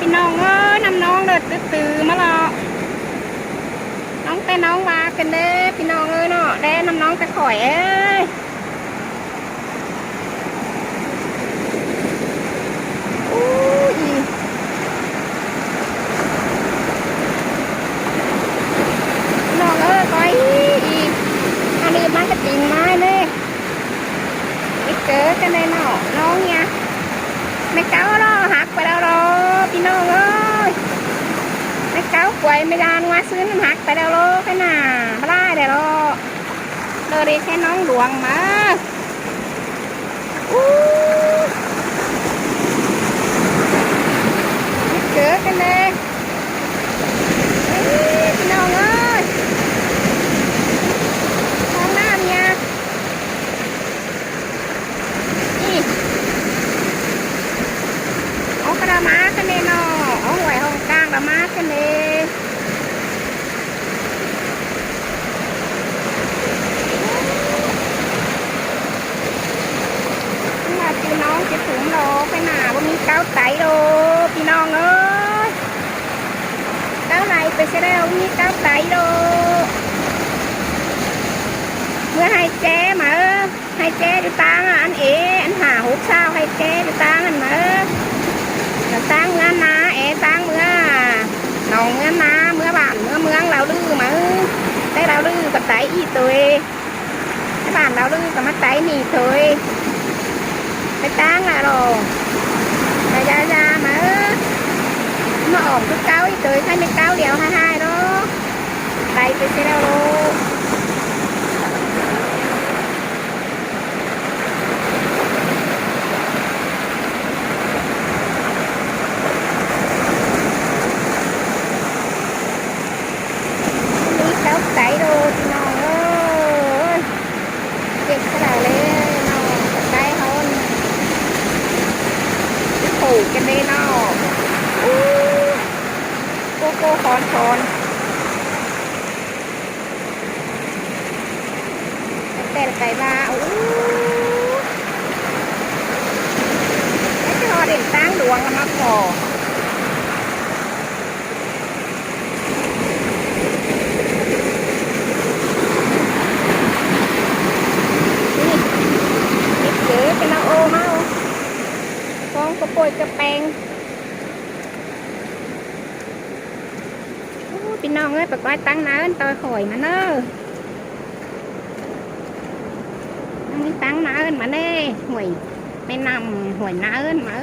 พี่น้องเอ้ยน้ำน้องเด้อตื่นมาแล้วน้องแต่น้องว่ากันเด้พี่น้องเอ้ยเนาะแด้น้ำน้องแต่ข่อยเอ้ยอู้ยน้องเอ้ยก้อยอันนี้มันก็จริงไม้เลยไอ้เก๋กันเลยเนาะน้องเนี่ยไม่เก้าหรอหักไปแล้วหรอพี่น้องเอ้ยไม่เก้าป่วยไม่ดานว่าซื้อน้ำหักไปแล้วโลแค่น่ะไม่ได้เดี๋ยวเราดีแค่น้องหลวงมาอู้เก๋กันเลยพี่น้องเอ้ยท้องน้ำเนี่ยนี่เอากระมากันเลยเนาะเอาหวยห้องกลางกระมากันเลยพี่น้องจะถึงโลไปหนาว่ามีเก้าไตโลพี่น้องเอ้ยเก้าไหลไปเสียแล้วมีเก้าไตโลเมื่อให้แจ้มาให้แจ้ดูตังอันเออันหาหุบเช้าให้แจ้ดูตังอันมาตังเมื่อนาเอตังเมื่อหนองเมื่อนาเมื่อบ้านเมื่อเมืองเราลือมาได้เราลือกับไตอีตัวบ้านเราลือกับมาไตนี่ตัวไปตั้งlại rồi là ra mà nó ổn cứ cao đi tới 29 điều 22 đó đây tôi sẽ đâu luôn đi sáu tẩy đô thì nó ơi cái nào lênกันเลยเนาะโก้คอนแต่ไก่มาไม่ใช่พอเด่นตั้งดวงมาพอนี่เก๋เป็นน้ำโอมาฟองกระปุยกระแปงพี่น้องเอ้ยปกติตั้งน้ำตอยข่อยมาเนอะนี่ตั้งน้ำมาเน่ห่วยไม่นำห่วยน้ำมา